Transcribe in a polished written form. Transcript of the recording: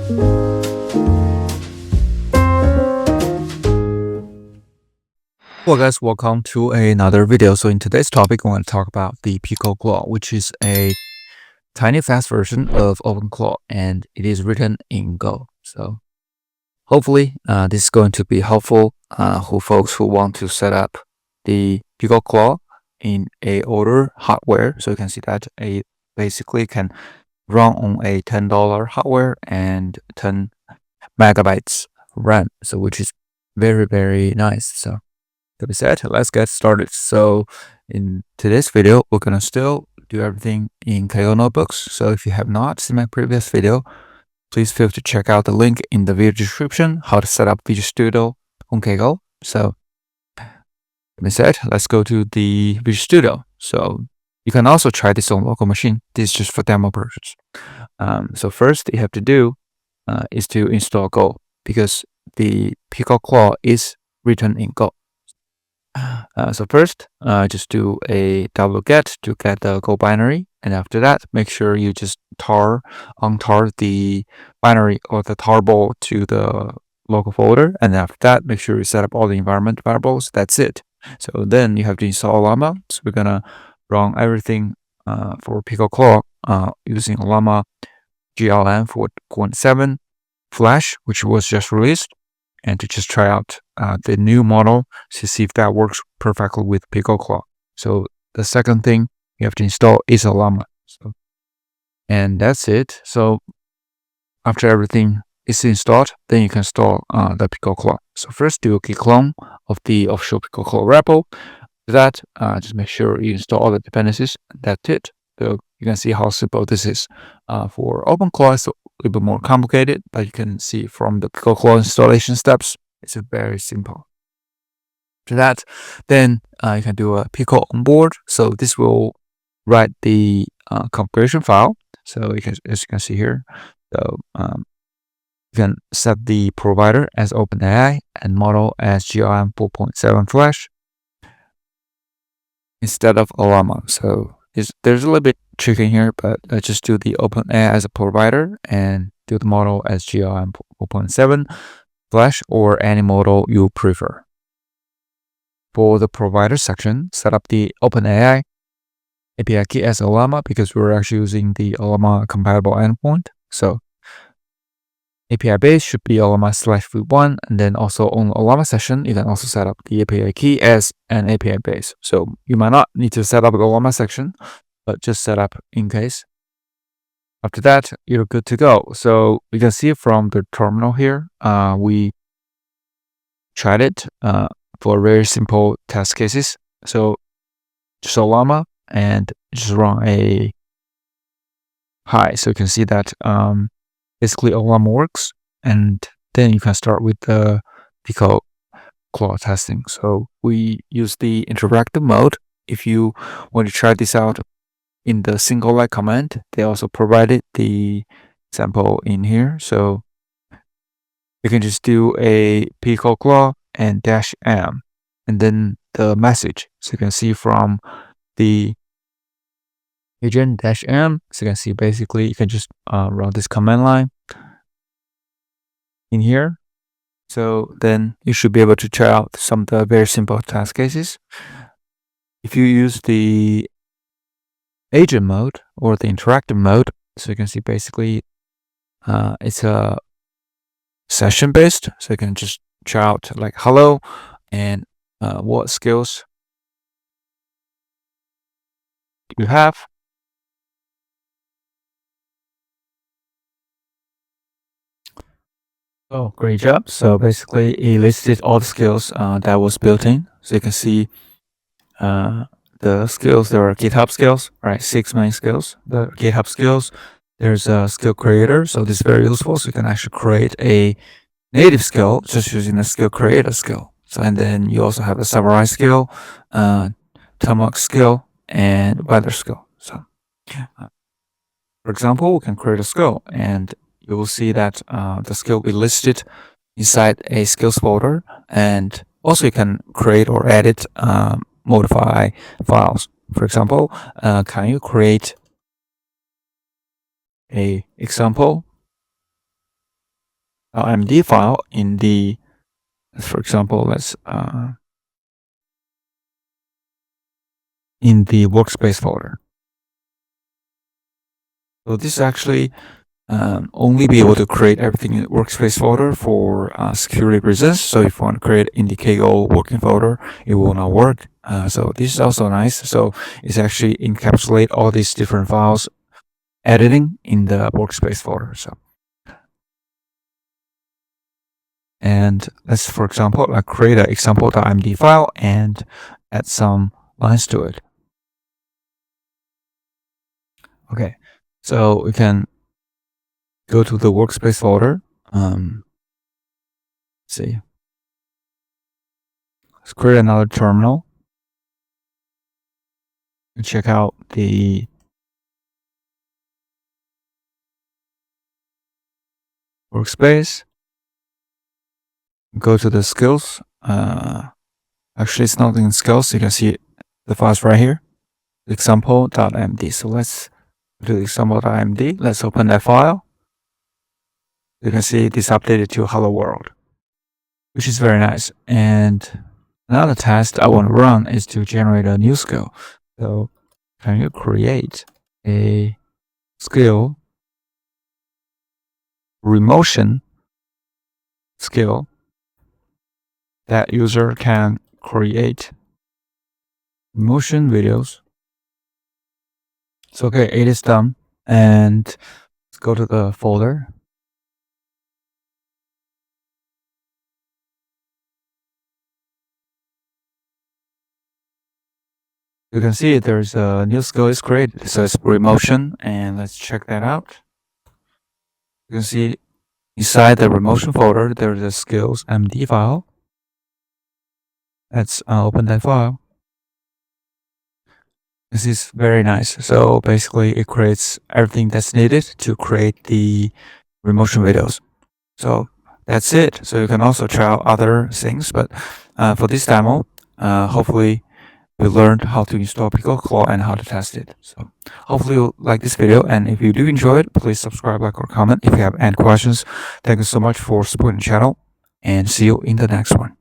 Hello guys, welcome to another video. So in today's topic, I want to talk about the PicoClaw, which is a tiny fast version of OpenClaw, and it is written in Go. So hopefully this is going to be helpful for folks who want to set up the PicoClaw in a older hardware. So you can see that it basically can run on a $10 hardware and 10 megabytes RAM, so which is very nice. So that being said, let's get started. So in today's video, we're gonna still do everything in Kaggle notebooks. So if you have not seen my previous video, please feel to check out the link in the video description, how to set up Visual Studio on Kaggle. So that being said, let's go to the Visual Studio. So you can also try this on local machine. This is just for demo purposes. So first you have to do is to install Go, because the PicoClaw is written in Go. So first, just do a wget to get the Go binary, and after that, make sure you just untar the binary or the tarball to the local folder, and after that, make sure you set up all the environment variables. That's it. So then you have to install Ollama. So we're gonna run everything for PicoClaw using Ollama GLM-4.7-Flash, which was just released, and to just try out the new model to see if that works perfectly with PicoClaw. So the second thing you have to install is Ollama. So, and that's it. So after everything is installed, then you can install the PicoClaw. So first do a git clone of the official PicoClaw repo. After that, just make sure you install all the dependencies. That's it. So you can see how simple this is. For OpenClaw, it's a little bit more complicated, but you can see from the PicoClaw installation steps, it's very simple. After that, then you can do a Pico onboard. So this will write the configuration file. So you can, as you can see here, so you can set the provider as OpenAI and model as GLM-4.7-Flash instead of Ollama. So there's a little bit tricky here, but let's just do the OpenAI as a provider and do the model as GLM-4.7-Flash or any model you prefer. For the provider section, set up the OpenAI API key as Ollama, because we're actually using the Ollama compatible endpoint. So API base should be Ollama/v1, and then also on Ollama session, you can also set up the API key as an API base. So you might not need to set up the Ollama section, but just set up in case. After that, you're good to go. So you can see from the terminal here, we tried it for very simple test cases. So just Ollama and just run a hi. So you can see that basically Ollama works, and then you can start with the PicoClaw testing. So we use the interactive mode. If you want to try this out in the single line command, they also provided the example in here. So you can just do a PicoClaw and -m, and then the message. So you can see from the agent -m, so you can see basically you can just run this command line in here. So then you should be able to try out some of the very simple task cases. If you use the agent mode or the interactive mode, so you can see basically it's a session based. So you can just try out like hello and what skills you have. Oh, great job. So basically it listed all the skills that was built in. So you can see the skills. There are GitHub skills, right? 6 main skills. The GitHub skills, there's a skill creator. So this is very useful. So you can actually create a native skill just using the skill creator skill. So, and then you also have a summarize skill, Tomahawk skill, and weather skill. So for example, we can create a skill, and you will see that the skill will be listed inside a skills folder, and also you can create or edit, modify files. For example, can you create a example .md file in the, for example, let's in the workspace folder. So this actually only be able to create everything in the workspace folder for security reasons. So if you want to create in the Kaggle working folder, it will not work. So this is also nice. So it's actually encapsulate all these different files editing in the workspace folder. So, and let's, for example, create an example.md file and add some lines to it. Okay, so we can go to the workspace folder. Let's see. Let's create another terminal. And check out the workspace. Go to the skills. Actually, it's not in skills. You can see the files right here. Example.md. So let's do example.md. Let's open that file. You can see this updated to hello world, which is very nice. And another task I want to run is to generate a new skill. So can you create a skill remotion skill that user can create motion videos? So okay, it is done. And let's go to the folder. You can see there's a new skill is created. It says remotion, and let's check that out. You can see inside the remotion folder, there's a skills MD file. Let's open that file. This is very nice. So basically, it creates everything that's needed to create the remotion videos. So that's it. So you can also try out other things, but for this demo, hopefully we learned how to install PicoClaw and how to test it. So hopefully you like this video, and if you do enjoy it, please subscribe, like, or comment. If you have any questions, thank you so much for supporting the channel, and see you in the next one.